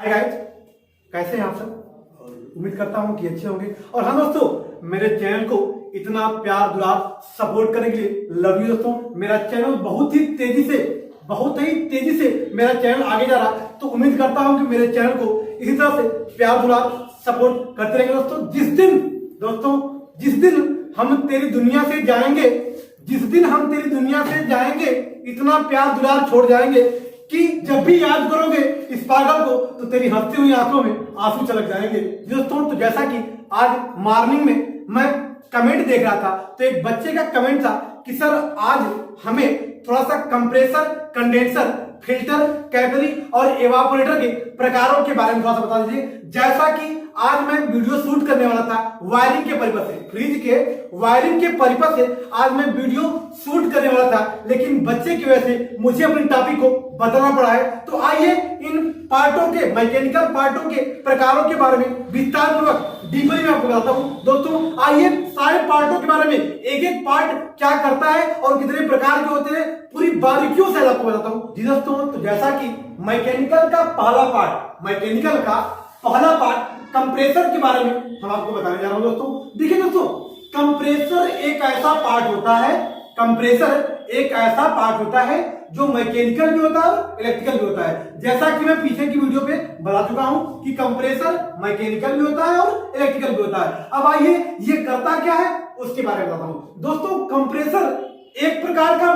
Hi guys, कैसे हैं आप सब? और उम्मीद करता हूं कि अच्छे होंगे। और हाँ दोस्तों, मेरे चैनल को इतना प्यार दुलार सपोर्ट करने के लिए लव यू दोस्तों। मेरा चैनल बहुत ही तेजी से मेरा चैनल आगे जा रहा है, तो उम्मीद करता हूं कि मेरे चैनल को इसी तरह से प्यार दुलार सपोर्ट करते रहेंगे दोस्तों। जिस दिन हम तेरी दुनिया से जाएंगे, इतना प्यार दुलार छोड़ जाएंगे कि जब भी याद करोगे इस पागल को तो तेरी हंसती हुई आंखों में आंसू छलक जाएंगे दोस्तों। तो जैसा कि आज मॉर्निंग में मैं कमेंट देख रहा था, तो एक बच्चे का कमेंट था कि सर आज हमें थोड़ा सा कंप्रेसर, कंडेंसर, फिल्टर, कैपिलरी और एवापोरेटर के प्रकारों के बारे में थोड़ा सा बता दीजिए। जैसा कि आज मैं वीडियो शूट करने वाला था वायरिंग के परिपथ से, फ्रिज के वायरिंग के परिपथ से आज मैं वीडियो शूट करने वाला था, लेकिन बच्चे की वजह से मुझे अपने टॉपिक को बदलना पड़ा है। तो आइए इन पार्टों के, मैकेनिकल पार्टों के प्रकारों के बारे में विस्तार पूर्वक डीपली में आपको बताता हूं दोस्तों। आइए सारे पार्टों के बारे में, एक एक पार्ट क्या करता है और कितने प्रकार के होते हैं, पूरी बारीकियों से आपको बताता हूं जी दोस्तों। तो जैसा कि मैकेनिकल का पहला पार्ट कंप्रेसर के बारे में हम आपको बताने जा रहा हूं दोस्तों। देखिए दोस्तों, कंप्रेसर एक ऐसा पार्ट होता है जो मैकेनिकल भी होता है और इलेक्ट्रिकल भी होता है। जैसा कि मैं पीछे की वीडियो पे बता चुका हूं कि कंप्रेसर मैकेनिकल भी होता है और इलेक्ट्रिकल भी होता है। अब आइए ये करता क्या है उसके बारे में बताता हूं दोस्तों। कंप्रेसर एक प्रकार का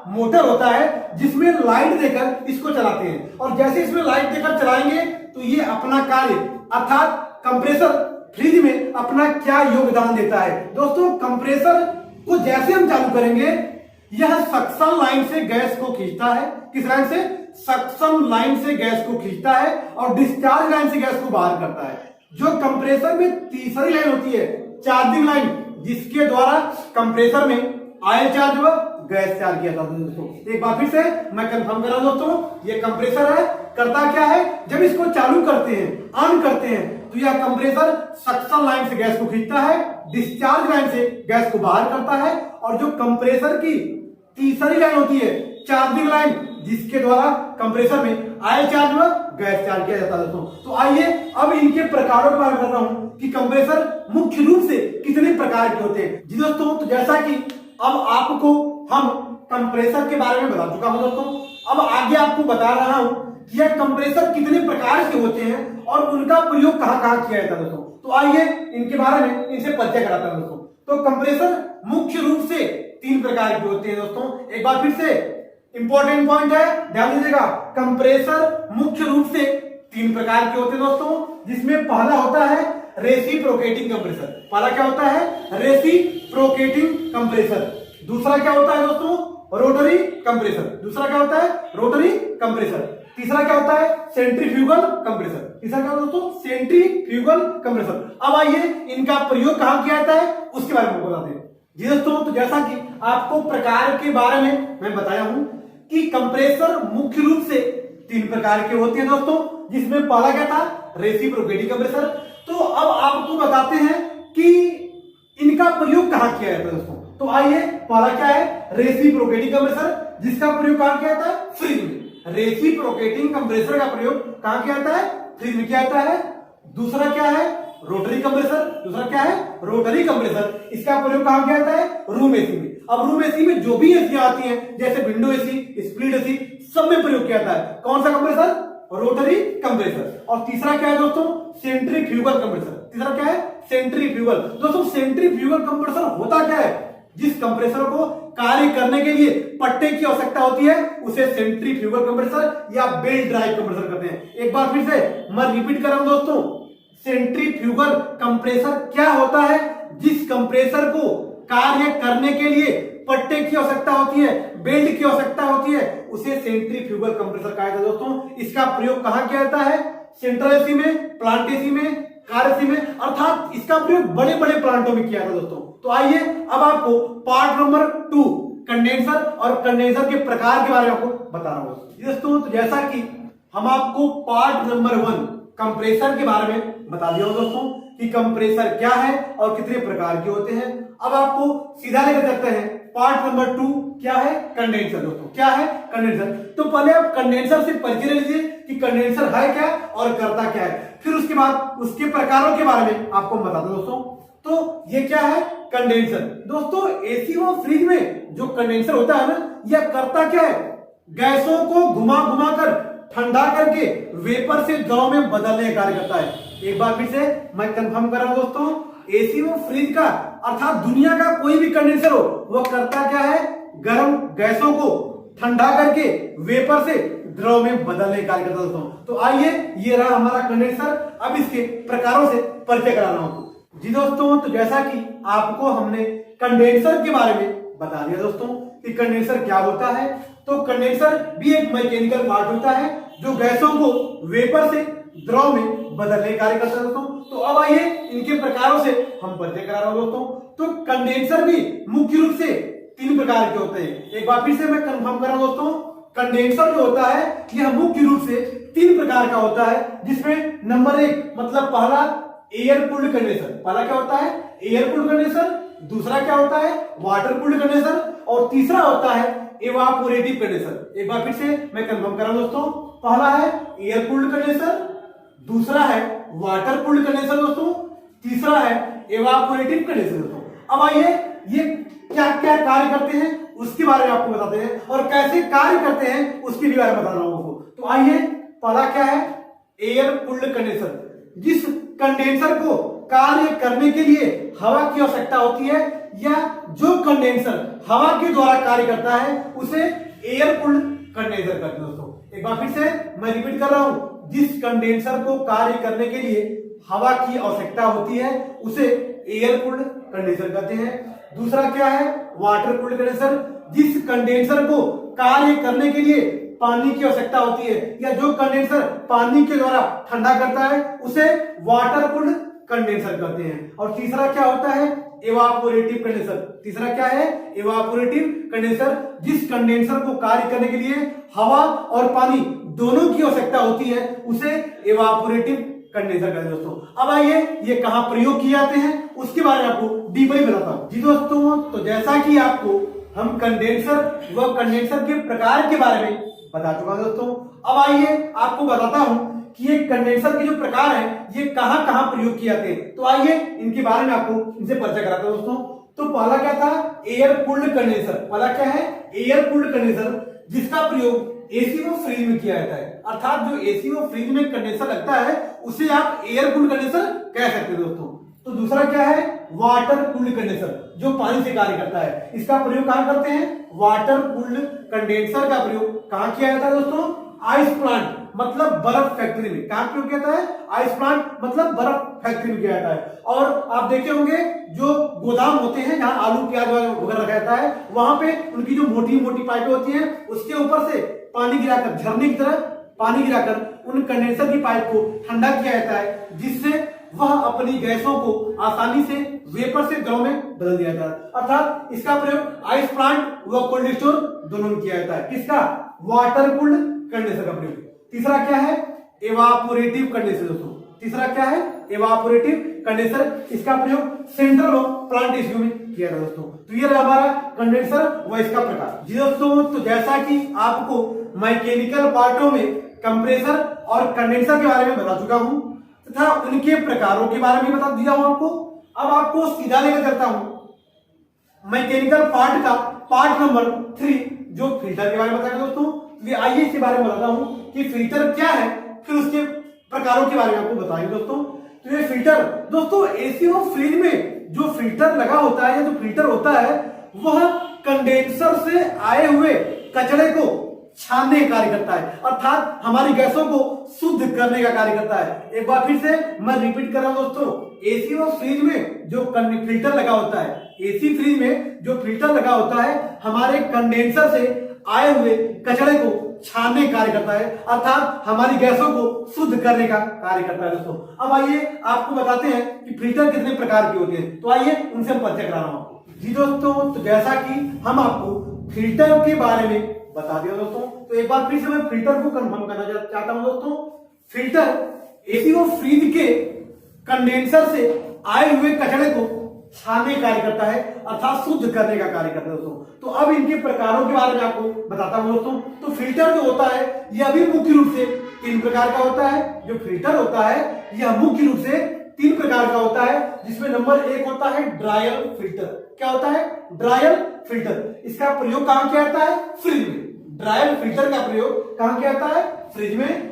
मोटर होता है जिसमें लाइट देकर इसको चलाते हैं, और जैसे इसमें लाइट देकर चलाएंगे तो ये अपना कार्य अर्थात कंप्रेसर फ्रिज में अपना क्या योगदान देता है दोस्तों। कंप्रेसर को जैसे हम चालू करेंगे, यह सक्शन लाइन से गैस को खींचता है। किस लाइन से? सक्शन लाइन से गैस को खींचता है और डिस्चार्ज लाइन से गैस को बाहर करता है। जो कंप्रेसर में तीसरी लाइन होती है, चार्जिंग लाइन, जिसके द्वारा कंप्रेसर में ऑयल चार्ज हुआ, गैस चार्ज किया जाता है दोस्तों। एक बार फिर से मैं कंफर्म कर रहा हूं दोस्तों, ये कंप्रेसर है, करता क्या है? जब इसको चालू करते हैं, ऑन करते हैं, तो यह कंप्रेसर सक्शन लाइन से गैस को खींचता है, डिस्चार्ज लाइन से गैस को बाहर करता है, और जो कंप्रेसर की तीसरी लाइन होती है, चार्जिंग लाइन, जिसके द्वारा कंप्रेसर में ऑयल चार्ज हुआ, गैस चार्ज किया जाता है दोस्तों। तो आइए अब इनके प्रकारों के बारे में बताता हूं कि कंप्रेसर मुख्य रूप से कितने प्रकार के होते हैं जी दोस्तों। तो जैसा कि अब आपको हम कंप्रेसर के बारे में बता चुका हूं दोस्तों, अब आगे आपको बता रहा हूं कि यह कंप्रेसर कितने प्रकार के होते हैं और उनका प्रयोग कहां-कहां किया जाता है दोस्तों। तो आइए इनके बारे में इनसे परिचय कराता हूं दोस्तों। तो कंप्रेसर मुख्य रूप से 3 प्रकार के होते हैं दोस्तों। एक बार फिर से इंपॉर्टेंट पॉइंट है, ध्यान दीजिएगा। कंप्रेसर मुख्य रूप से 3 प्रकार के होते हैं दोस्तों, जिसमें पहला होता है रेसिप्रोकेटिंग कंप्रेसर। पहला क्या होता है? Reciprocating compressor. दूसरा क्या होता है दोस्तों? Rotary compressor. तीसरा क्या होता है? Centrifugal compressor. तीसरा क्या होता है दोस्तों? Centrifugal compressor. अब आइए इनका प्रयोग कहां किया जाता है उसके बारे में बताते हैं जी दोस्तों। तो जैसा कि आपको प्रकार के बारे में मैं बताया हूं कि कंप्रेसर मुख्य रूप से 3 प्रकार के होते हैं दोस्तों, जिसमें पहला क्या था? Reciprocating compressor. तो अब आपको बताते हैं कि इनका प्रयोग कहां किया जाता है दोस्तों। तो आइए, पहला क्या है? रेसिप्रोकेटिंग कंप्रेसर, जिसका प्रयोग कहां किया जाता है? फ्रिज में। रेसिप्रोकेटिंग कंप्रेसर का प्रयोग कहां किया जाता है? फ्रिज में किया जाता है। दूसरा क्या है? Rotary compressor. इसका प्रयोग कहां किया जाता है? रूम एसी में। अब रूम एसी में जो भी एसी आती हैं, जैसे विंडो एसी, स्प्लिट एसी, सब में प्रयोग किया जाता है। कौन सा कंप्रेसर? Rotary compressor. और तीसरा क्या है दोस्तों? Centrifugal compressor. तीसरा क्या है? सेंट्रीफ्यूगल। दोस्तों सेंट्रीफ्यूगल कंप्रेसर होता क्या है? जिस कंप्रेसर को कार्य करने के लिए पट्टे की आवश्यकता होती है, उसे सेंट्रीफ्यूगल कंप्रेसर या बेल्ट ड्राइव कंप्रेसर कहते हैं। एक बार फिर से मैं रिपीट कर रहा हूं दोस्तों, सेंट्रीफ्यूगल कंप्रेसर क्या होता है? जिस कंप्रेसर को कार्य करने के लिए पट्टे की आवश्यकता होती है, बेल्ट की आवश्यकता होती है, उसे सेंट्रीफ्यूगल कंप्रेसर कहा जाता है दोस्तों। इसका प्रयोग कहां किया जाता है? सेंट्रल एसी में, प्लांट एसी में, कार एसी में, अर्थात इसका प्रयोग बड़े बड़े प्लांटों में किया जाता है दोस्तों। तो आइए अब आपको पार्ट नंबर 2 कंडेंसर और कंडेंसर के प्रकार के बारे में आपको बता रहा हूं दोस्तों। तो जैसा कि हम आपको पार्ट नंबर 1 कंप्रेसर के बारे में बता दिया दोस्तों कि कंप्रेसर क्या है और कितने प्रकार के होते हैं। अब आपको सीधा लेकर चलते हैं पार्ट नंबर 2 क्या है? कंडेंसर। दोस्तों क्या है? कंडेंसर। तो पहले आप कंडेंसर से परिचय ले लीजिए कि कंडेंसर है क्या और करता क्या है, फिर उसके बाद उसके प्रकारों के बारे में आपको बताता हूं दोस्तों। तो ये क्या है? कंडेंसर। दोस्तों एसी और फ्रिज में जो कंडेंसर होता है ना, यह करता क्या है? गैसों को घुमा घुमा कर ठंडा करके वेपर से द्रव में बदलने का कार्य करता है। एक बार फिर से मैं कंफर्म कर रहा हूं दोस्तों, एसी और फ्रिज का अर्थात दुनिया का कोई भी कंडेंसर हो, वह करता क्या है? गर्म गैसों को ठंडा करके वेपर से द्रव में बदलने का कार्य करता है दोस्तों। तो आइए, ये रहा हमारा कंडेंसर। अब इसके प्रकारों से परिचय करा रहा हूं जी दोस्तों। तो जैसा कि आपको हमने कंडेंसर के बारे में बता दिया दोस्तों कि कंडेंसर क्या होता है, तो कंडेंसर भी एक मैकेनिकल पार्ट होता है जो गैसों को वेपर से द्रव में बदलने कार्य करता है दोस्तों। तो अब आइए इनके प्रकारों से हम परिचय करा रहा हूं दोस्तों। तो कंडेंसर भी मुख्य रूप से 3 प्रकार के होते हैं। एक बार फिर से मैं कंफर्म कर रहा हूं दोस्तों, कंडेंसर जो होता है यह मुख्य रूप से 3 प्रकार का होता है, जिसमें नंबर 1 मतलब पहला एयर कूल्ड कंडेंसर। पहला क्या होता है? Air cooled condenser. दूसरा क्या होता है? Water cooled condenser. और तीसरा होता है इवापोरेटिव कंडेंसर। एक बार फिर से मैं कंफर्म कर रहा हूं दोस्तों, पहला है एयर कूल्ड कंडेंसर, दूसरा है वाटर कूल्ड कंडेंसर दोस्तों, तीसरा है इवापोरेटिव कंडेंसर दोस्तों। अब आइए ये क्या क्या कार्य करते हैं उसके बारे में आपको बताते हैं, और कैसे कार्य करते हैं उसके भी बारे में बता रहा हूं आपको। तो आइए, पहला क्या है? Air cooled condenser. जिस कंडेंसर को कार्य करने के लिए हवा की आवश्यकता होती है, या जो कंडेंसर हवा के द्वारा कार्य करता है, उसे एयर कूल्ड कंडेंसर कहते हैं दोस्तों। एक बार फिर से मैं रिपीट कर रहा हूं, जिस कंडेंसर को कार्य करने के लिए हवा की आवश्यकता होती है, उसे एयर कूल्ड कंडेंसर कहते हैं। दूसरा क्या है? Water cooled condenser. जिस कंडेंसर को कार्य करने के लिए पानी की आवश्यकता होती है, या जो कंडेंसर पानी के द्वारा ठंडा करता है, उसे वाटर कूल्ड कंडेंसर कहते हैं। और तीसरा क्या होता है? Evaporative condenser. तीसरा क्या है? Evaporative condenser. जिस कंडेंसर को कार्य करने के लिए हवा और पानी दोनों की आवश्यकता होती है, उसे इवापोरेटिव कंडेंसर कहते हैं दोस्तों। अब आइए ये कहां प्रयोग किए जाते हैं उसके बारे में आपको डीपली बताता हूं जी दोस्तों। तो जैसा कि आपको हम कंडेंसर व कंडेंसर के प्रकार के बारे में बता चुका हूं दोस्तों, अब आइए आपको बताता हूं कि ये कंडेंसर के जो प्रकार हैं ये कहां कहां प्रयोग किए जाते हैं। तो आइए इनके बारे में आपको इनसे परिचय कराता हूं दोस्तों। तो पहला क्या था? Air cooled condenser. पहला क्या है? एयर कूल्ड कंडेंसर, जिसका प्रयोग एसी व फ्रिज में किया जाता है। अर्थात जो एसी व फ्रिज में कंडेंसर लगता है, उसे आप एयर कूल्ड कंडेंसर कह सकते हैं दोस्तों। तो दूसरा क्या है? वाटर कूल्ड कंडेंसर, जो पानी से कार्य करता है। इसका प्रयोग कहां करते हैं? वाटर कूल्ड कंडेंसर का प्रयोग कहां किया जाता है दोस्तों? आइस प्लांट मतलब बर्फ फैक्ट्री में। कहां प्रयोग किया जाता है? आइस प्लांट मतलब बर्फ फैक्ट्री में किया जाता है। और आप देखे होंगे जो गोदाम होते हैं जहां आलू प्याज वगैरह रखा जाता है, वहां पे उनकी जो मोटी मोटी पाइपें होती हैं, उसके ऊपर से पानी गिराकर, झरने की तरह पानी गिराकर उन कंडेंसर की पाइप को ठंडा किया जाता है, जिससे वह अपनी गैसों को आसानी से वेपर से द्रव में बदल दिया जाता है। अर्थात इसका प्रयोग आइस प्लांट व कोल्ड स्टोर दोनों में किया जाता है। किसका? वाटर कूल्ड कंडेंसर का प्रयोग। तीसरा क्या है? इवापोरेटिव कंडेंसर दोस्तों। तीसरा क्या है? Evaporative condenser. इसका प्रयोग सेंट्रल व प्लांट टिश्यू में किया जाता है दोस्तों। तो ये रहा हमारा कंडेंसर व इसका प्रकार जी दोस्तों। तो जैसा कि आपको मैकेनिकल पार्टों में कंप्रेसर और कंडेंसर के बारे में बता चुका हूं तथा उनके प्रकारों के बारे में बता दिया हूं आपको, अब आपको सीधा लेकर चलता हूं मैकेनिकल पार्ट का पार्ट नंबर 3, जो फिल्टर के बारे में बताएगा दोस्तों। ये आइए इसके बारे में बताता हूं कि फिल्टर क्या है, फिर उसके प्रकारों के बारे में आपको बताएंगे दोस्तों। तो ये फिल्टर दोस्तों, एसी और फ्रिज में जो फिल्टर लगा होता है, जो फिल्टर होता है, वह कंडेंसर से आए हुए कचरे को छानने का कार्य करता है, अर्थात हमारी गैसों को शुद्ध करने का कार्य करता है। एक बार फिर से मैं रिपीट कर रहा हूं दोस्तों, एसी और फ्रिज में जो फिल्टर लगा होता है, एसी फ्रिज में जो फिल्टर लगा होता है, हमारे कंडेंसर से आए हुए कचरे को छानने का कार्य करता है, अर्थात हमारी गैसों को शुद्ध करने का कार्य करता है दोस्तों। अब आइए आपको बताते हैं कि फिल्टर कितने प्रकार के होते हैं। तो आइए उनसे हम परिचय करा रहा हूं आपको जी दोस्तों। तो जैसा कि हम आपको फिल्टर के बारे में बता दिया दोस्तों, तो एक बार फिर से मैं फिल्टर को कंफर्म करना चाहता हूं दोस्तों। फिल्टर एसी और फ्रिज के कंडेंसर से आए हुए कचरे को छानने का कार्य करता है, अर्थात शुद्ध करने का कार्य करता है दोस्तों। तो अब इनके प्रकारों के बारे में आपको बताता हूं दोस्तों। तो फिल्टर जो होता है यह भी मुख्य रूप से 3 प्रकार का होता है। जो फिल्टर होता है यह मुख्य रूप से 3 प्रकार का होता है, जिसमें नंबर 1 होता है ड्रायल फिल्टर। क्या होता है? ड्रायल फिल्टर। इसका प्रयोग कहां किया जाता है? फ्रिज में। ड्रायल फिल्टर का प्रयोग कहां किया जाता है? फ्रिज में।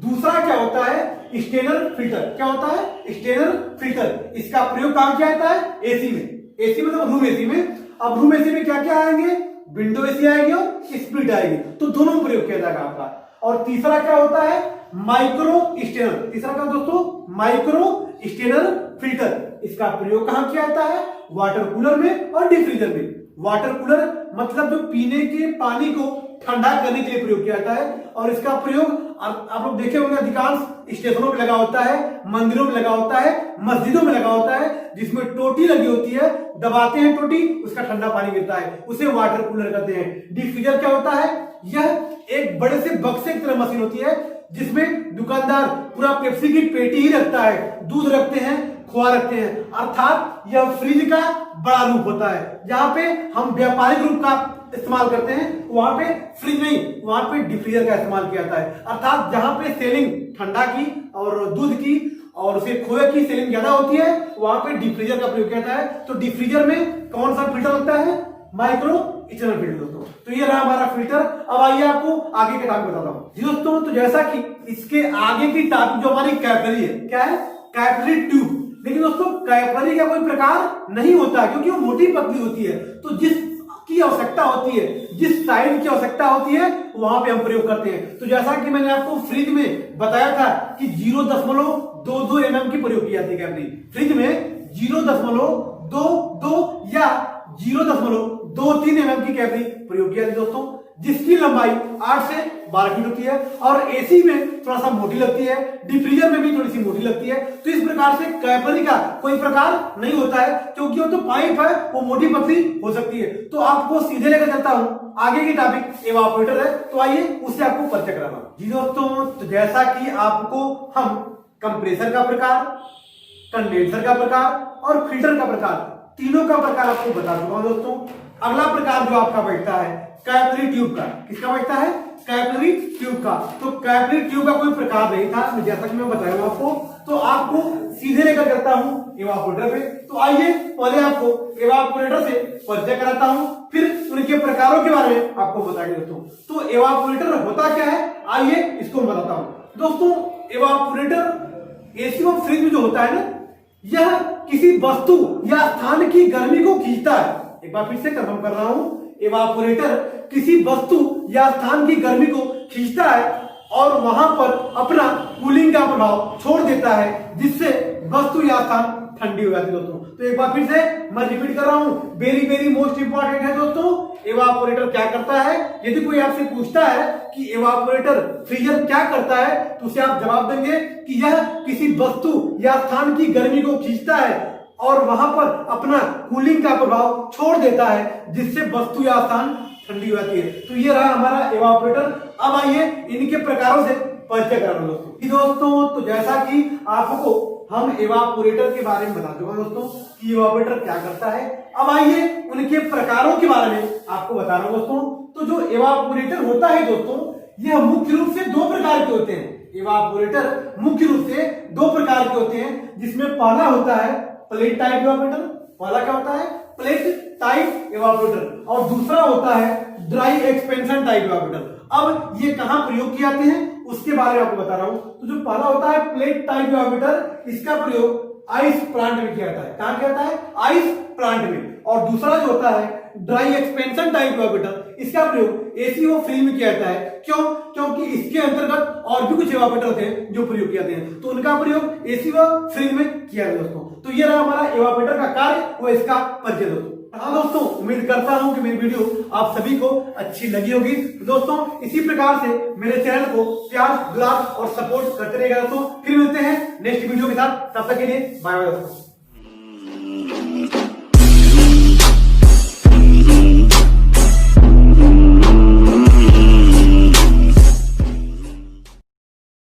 दूसरा क्या होता है? Strainer filter. क्या होता है? Strainer filter. इसका प्रयोग कहां किया जाता है? एसी में। एसी मतलब रूम एसी में। अब रूम एसी में क्या क्या आएंगे? विंडो एसी आएगी और स्प्लिट आएगी, तो दोनों में प्रयोग किया जाएगा आपका। और तीसरा क्या होता है? Micro strainer. तीसरा क्या दोस्तों? Micro strainer filter. इसका प्रयोग कहां किया जाता है? वाटर कूलर में और डीप फ्रीजर में। वाटर कूलर मतलब जो पीने के पानी को ठंडा करने के लिए प्रयोग किया जाता है, और इसका प्रयोग आप लोग देखे होंगे अधिकांश स्टेशनों पे लगा होता है, मंदिरों में लगा होता है, मस्जिदों में लगा होता है, जिसमें टोटी लगी होती है, दबाते हैं टोटी, उसका ठंडा पानी गिरता है, उसे वाटर कूलर कहते हैं। डीप फ्रीजर क्या होता है? यह एक बड़े से बक्से की तरह मशीन होती है, जिसमें दुकानदार पूरा पेप्सी की पेटी ही रखता है, दूध रखते हैं, खोआ रखते हैं, अर्थात यह फ्रिज का बड़ा रूप होता है। जहां पे हम व्यापारिक रूप का इस्तेमाल करते हैं, वहां पे फ्रिज नहीं, वहां पे डीप फ्रीजर का इस्तेमाल किया जाता है। अर्थात जहां पे सेलिंग ठंडा की और दूध की और उसे खोए की सेलिंग ज्यादा होती है, वहां पे डीप फ्रीजर का प्रयोग किया जाता है। तो डीप फ्रीजर में कौन सा फिल्टर लगता है? माइक्रो स्टेनर फिल्टर दोस्तों। तो ये रहा हमारा फिल्टर। अब आइए आपको आगे के टॉपिक बताता हूं जी दोस्तों। तो जैसा कि इसके आगे की टॉपिक जो हमारी कैपिलरी है, क्या है? Capillary tube. लेकिन दोस्तों कैपिलरी का कोई प्रकार नहीं होता, क्योंकि वो मोटी पतली होती है। तो जिसकी आवश्यकता होती है, जिस साइज की आवश्यकता होती है, वहां पे हम प्रयोग करते हैं। तो जैसा कि मैंने आपको फ्रिज में बताया था कि 0.22 mm की प्रयोग की जाती है कैपिलरी। फ्रिज में 0.22 या 0.23 mm की कैपिलरी प्रयोग किया जाती है दोस्तों, जिसकी लंबाई 8 से 12 फीट होती है। और एसी में थोड़ा सा मोटी लगती है, डीप फ्रीजर में भी थोड़ी सी मोटी लगती है। तो इस प्रकार से कैपिलरी का कोई प्रकार नहीं होता है, क्योंकि वो तो पाइप है, वो मोटी पतली हो सकती है। तो आपको सीधे लेकर चलता हूं, आगे की टॉपिक एवापोरेटर है, तो आइए उससे आपको परिचय कराना जी दोस्तों। तो जैसा कि आपको हम कंप्रेसर का प्रकार, कंडेंसर का प्रकार और फिल्टर का प्रकार, तीनों का प्रकार आपको बता चुका हूं दोस्तों। अगला प्रकार जो आपका बैठता है कैपिलरी ट्यूब का। किसका बैठता है? कैपिलरी ट्यूब का। तो कैपिलरी ट्यूब का कोई प्रकार नहीं था, जैसा कि मैं बताऊंगा आपको। तो आपको सीधे लेकर करता हूं एवापोरेटर पे। तो आइए पहले आपको एवापोरेटर से परिचय कराता हूं, फिर उनके प्रकारों के बारे में आपको बताएंगे दोस्तों। तो एवापोरेटर होता क्या है, आइए इसको बताता हूं दोस्तों। एवापोरेटर एसी और फ्रिज में जो होता है ना, यह किसी वस्तु या स्थान की गर्मी को खींचता है। एक बार फिर से कंफर्म कर रहा हूं, एवापोरेटर किसी वस्तु या स्थान की गर्मी को खींचता है और वहां पर अपना कूलिंग का प्रभाव छोड़ देता है, जिससे वस्तु या स्थान ठंडी हो जाती है दोस्तों। तो एक बार फिर से मैं रिपीट कर रहा हूं, वेरी मोस्ट इंपॉर्टेंट है दोस्तों। एवापोरेटर क्या करता है? यदि कोई आपसे पूछता है कि एवापोरेटर फ्रीजर क्या करता है, तो उसे आप जवाब देंगे कि यह किसी वस्तु या स्थान की गर्मी को खींचता है और वहां पर अपना कूलिंग का प्रभाव छोड़ देता है, जिससे वस्तु या स्थान ठंडी हो जाती है। तो ये रहा हमारा एवापोरेटर। अब आइए इनके प्रकारों से परिचय कराना दोस्तों। तो जैसा कि आपको हम एवापोरेटर के बारे में बता चुका दोस्तों कि एवापोरेटर क्या करता है। अब आइए उनके प्रकारों के बारे में आपको बता रहा हूं दोस्तों। तो जो एवापोरेटर होता है दोस्तों, यह मुख्य रूप से 2 प्रकार के होते हैं। एवापोरेटर मुख्य रूप से 2 प्रकार के होते हैं, जिसमें पहला होता है प्लेट टाइप एवापोरेटर। पहला क्या होता है? Plate type evaporator. और दूसरा होता है ड्राई एक्सपेंशन टाइप एवापोरेटर। अब ये कहां प्रयोग किए जाते हैं उसके बारे में आपको बता रहा हूं। तो जो पहला होता है प्लेट टाइप एवापोरेटर, इसका प्रयोग आइस प्लांट में किया जाता है। कहां किया जाता है? आइस प्लांट में। और दूसरा जो होता है ड्राई एक्सपेंशन टाइप एवापोरेटर, इसका प्रयोग एसी और फ्रिज में किया जाता है। क्यों? क्योंकि इसके अंतर्गत और भी कुछ एवापोरेटर होते हैं जो प्रयोग किए जाते हैं, तो उनका प्रयोग एसी व फ्रिज में किया जाता है दोस्तों। तो ये रहा हमारा एवापोरेटर का कार्य व इसका परिचय दोस्तों। हाँ दोस्तों, उम्मीद करता हूं कि मेरी वीडियो आप सभी को अच्छी लगी होगी। दोस्तों इसी प्रकार से मेरे चैनल को प्यार, दुलार और सपोर्ट करते रहेगा दोस्तों। फिर मिलते हैं नेक्स्ट वीडियो के साथ, तब तक के लिए बाय बाय दोस्तों।